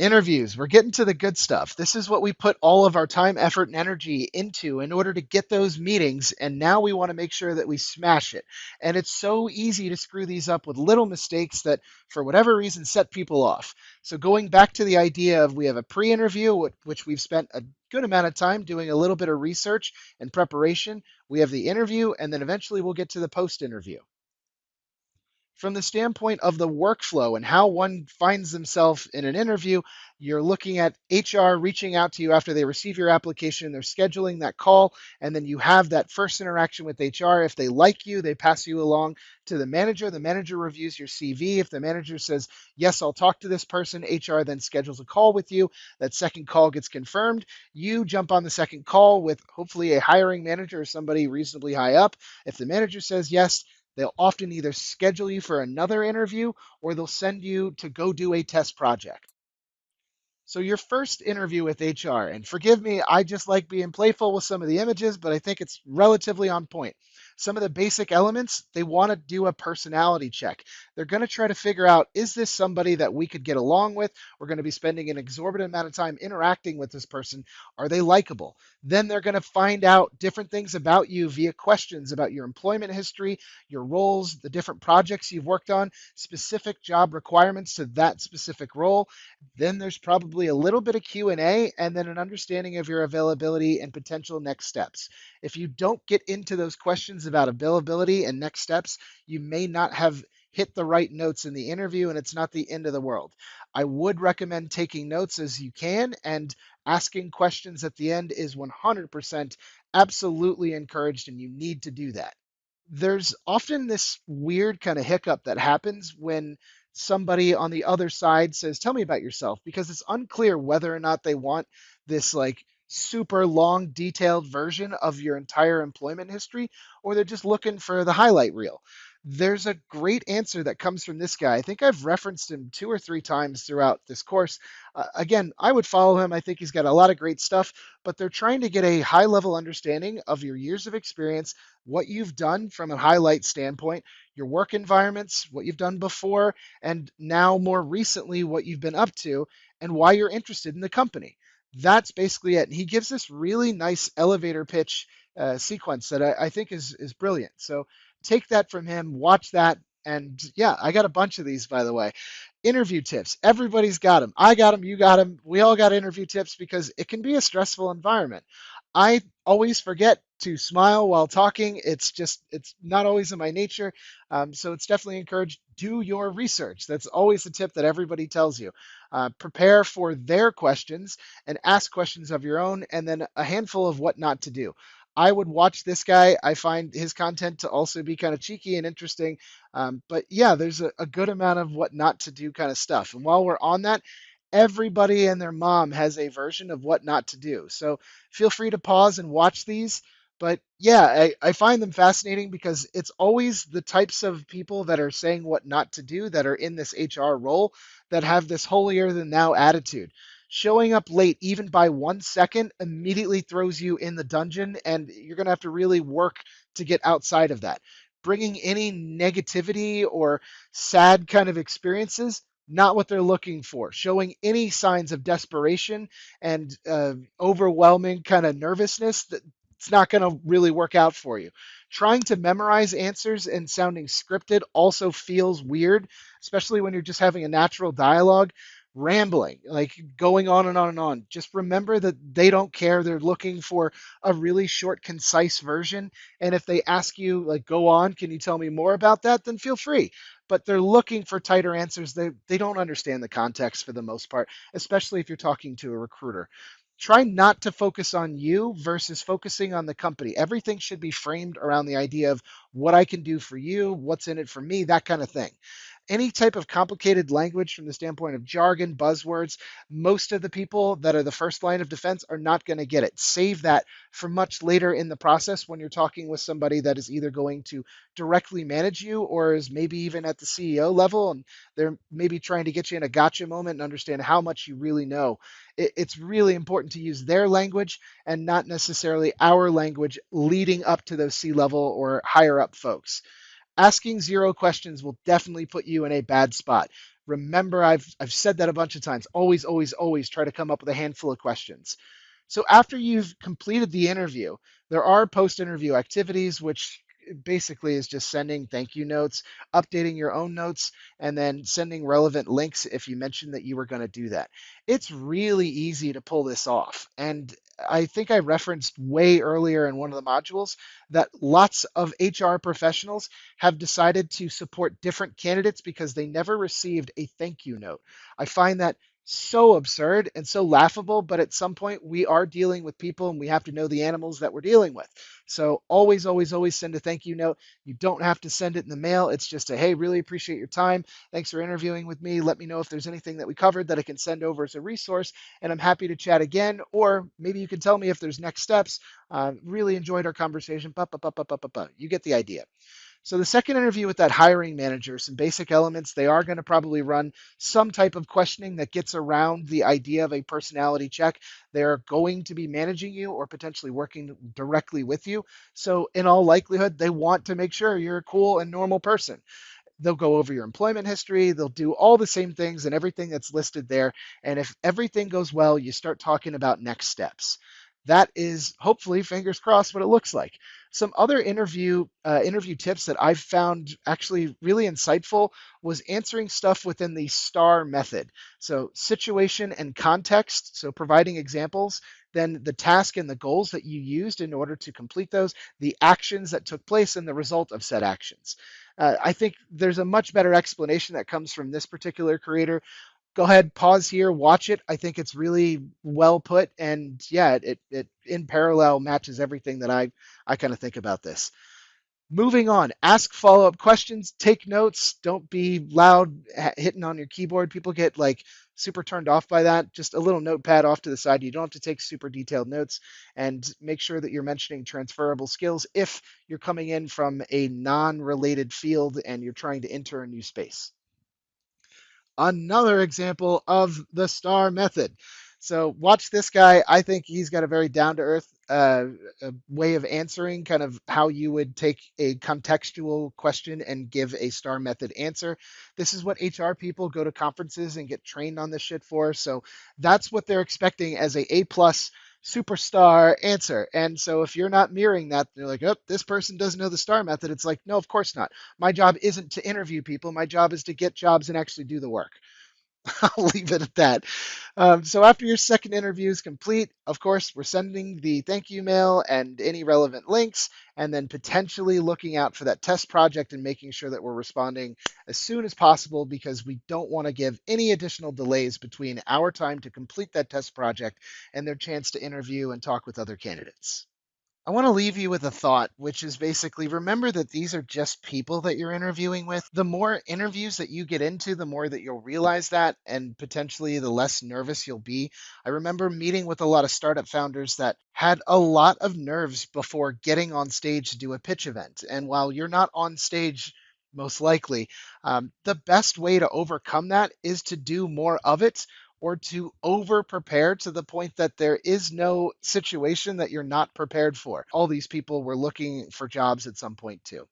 Interviews, we're getting to the good stuff. This is what we put all of our time, effort, and energy into in order to get those meetings. And now we want to make sure that we smash it. And it's so easy to screw these up with little mistakes that, for whatever reason, set people off. So, going back to the idea of we have a pre interview, which we've spent a good amount of time doing a little bit of research and preparation. We have the interview, and then eventually we'll get to the post interview from the standpoint of the workflow and how one finds themselves in an interview, you're looking at HR reaching out to you after they receive your application. They're scheduling that call, and then you have that first interaction with HR. If they like you, they pass you along to the manager. The manager reviews your CV. If the manager says, yes, I'll talk to this person, HR then schedules a call with you. That second call gets confirmed. You jump on the second call with hopefully a hiring manager or somebody reasonably high up. If the manager says yes, they'll often either schedule you for another interview or they'll send you to go do a test project. So your first interview with HR, and forgive me, I just like being playful with some of the images, but I think it's relatively on point. Some of the basic elements, they want to do a personality check. They're going to try to figure out, is this somebody that we could get along with? We're going to be spending an exorbitant amount of time interacting with this person. Are they likable? Then they're going to find out different things about you via questions about your employment history, your roles, the different projects you've worked on, specific job requirements to that specific role. Then there's probably a little bit of Q&A and then an understanding of your availability and potential next steps. If you don't get into those questions about availability and next steps, you may not have hit the right notes in the interview and it's not the end of the world. I would recommend taking notes as you can, and asking questions at the end is 100% absolutely encouraged, and you need to do that. There's often this weird kind of hiccup that happens when somebody on the other side says, tell me about yourself, because it's unclear whether or not they want this like super long, detailed version of your entire employment history, or they're just looking for the highlight reel. There's a great answer that comes from this guy. I think I've referenced him two or three times throughout this course. Again, I would follow him. I think he's got a lot of great stuff, but they're trying to get a high level understanding of your years of experience, what you've done from a highlight standpoint, your work environments, what you've done before, and now more recently, what you've been up to, and why you're interested in the company. That's basically it. And he gives this really nice elevator pitch sequence that I think is brilliant. So take that from him, watch that. And yeah, I got a bunch of these, by the way. Interview tips. Everybody's got them. I got them. You got them. We all got interview tips because it can be a stressful environment. I always forget to smile while talking. It's not always in my nature. So it's definitely encouraged. Do your research. That's always the tip that everybody tells you. Prepare for their questions and ask questions of your own, and then a handful of what not to do. I would watch this guy. I find his content to also be kind of cheeky and interesting. But yeah, there's a good amount of what not to do kind of stuff. And while we're on that, everybody and their mom has a version of what not to do. So feel free to pause and watch these. But yeah, I find them fascinating because it's always the types of people that are saying what not to do that are in this HR role that have this holier than thou attitude. Showing up late, even by 1 second, immediately throws you in the dungeon, and you're going to have to really work to get outside of that. Bringing any negativity or sad kind of experiences, not what they're looking for. Showing any signs of desperation and overwhelming kind of nervousness, that it's not going to really work out for you. Trying to memorize answers and sounding scripted also feels weird, especially when you're just having a natural dialogue. Rambling, like going on and on and on. Just remember that they don't care. They're looking for a really short, concise version. And if they ask you, like, go on, can you tell me more about that? Then feel free. But they're looking for tighter answers. They don't understand the context for the most part, especially if you're talking to a recruiter. Try not to focus on you versus focusing on the company. Everything should be framed around the idea of what I can do for you, what's in it for me, that kind of thing. Any type of complicated language from the standpoint of jargon, buzzwords, most of the people that are the first line of defense are not going to get it. Save that for much later in the process when you're talking with somebody that is either going to directly manage you or is maybe even at the CEO level, and they're maybe trying to get you in a gotcha moment and understand how much you really know. It's really important to use their language and not necessarily our language leading up to those C-level or higher up folks. Asking zero questions will definitely put you in a bad spot. Remember, I've said that a bunch of times. Always, always, always try to come up with a handful of questions. So after you've completed the interview, there are post-interview activities, which basically is just sending thank you notes, updating your own notes, and then sending relevant links if you mentioned that you were going to do that. It's really easy to pull this off. And I think I referenced way earlier in one of the modules that lots of HR professionals have decided to support different candidates because they never received a thank you note. I find that so absurd and so laughable, but at some point we are dealing with people and we have to know the animals that we're dealing with. So always, always, always send a thank you note. You don't have to send it in the mail. It's just a, hey, really appreciate your time. Thanks for interviewing with me. Let me know if there's anything that we covered that I can send over as a resource, and I'm happy to chat again. Or maybe you can tell me if there's next steps. Really enjoyed our conversation. You get the idea. So the second interview with that hiring manager, some basic elements, they are going to probably run some type of questioning that gets around the idea of a personality check. They're going to be managing you or potentially working directly with you. So in all likelihood, they want to make sure you're a cool and normal person. They'll go over your employment history. They'll do all the same things and everything that's listed there. And if everything goes well, you start talking about next steps. That is hopefully, fingers crossed, what it looks like. Some other interview tips that I've found actually really insightful was answering stuff within the STAR method. So situation and context, so providing examples, then the task and the goals that you used in order to complete those, the actions that took place, and the result of said actions. I think there's a much better explanation that comes from this particular creator. Go ahead, pause here, watch it. I think it's really well put, and yeah, it in parallel matches everything that I kind of think about this. Moving on, ask follow-up questions, take notes, don't be loud hitting on your keyboard. People get like super turned off by that. Just a little notepad off to the side. You don't have to take super detailed notes, and make sure that you're mentioning transferable skills if you're coming in from a non-related field and you're trying to enter a new space. Another example of the STAR method. So watch this guy. I think he's got a very down to earth way of answering, kind of how you would take a contextual question and give a STAR method answer. This is what HR people go to conferences and get trained on this shit for. So that's what they're expecting as a plus superstar answer. And so if you're not mirroring that, they're like, oh, this person doesn't know the STAR method. It's like, no, of course not. My job isn't to interview people. My job is to get jobs and actually do the work. I'll leave it at that. So after your second interview is complete, of course, we're sending the thank you mail and any relevant links, and then potentially looking out for that test project and making sure that we're responding as soon as possible because we don't want to give any additional delays between our time to complete that test project and their chance to interview and talk with other candidates. I want to leave you with a thought, which is basically remember that these are just people that you're interviewing with. The more interviews that you get into, the more that you'll realize that, and potentially the less nervous you'll be. I remember meeting with a lot of startup founders that had a lot of nerves before getting on stage to do a pitch event. And while you're not on stage, most likely, the best way to overcome that is to do more of it or to over prepare to the point that there is no situation that you're not prepared for. All these people were looking for jobs at some point too.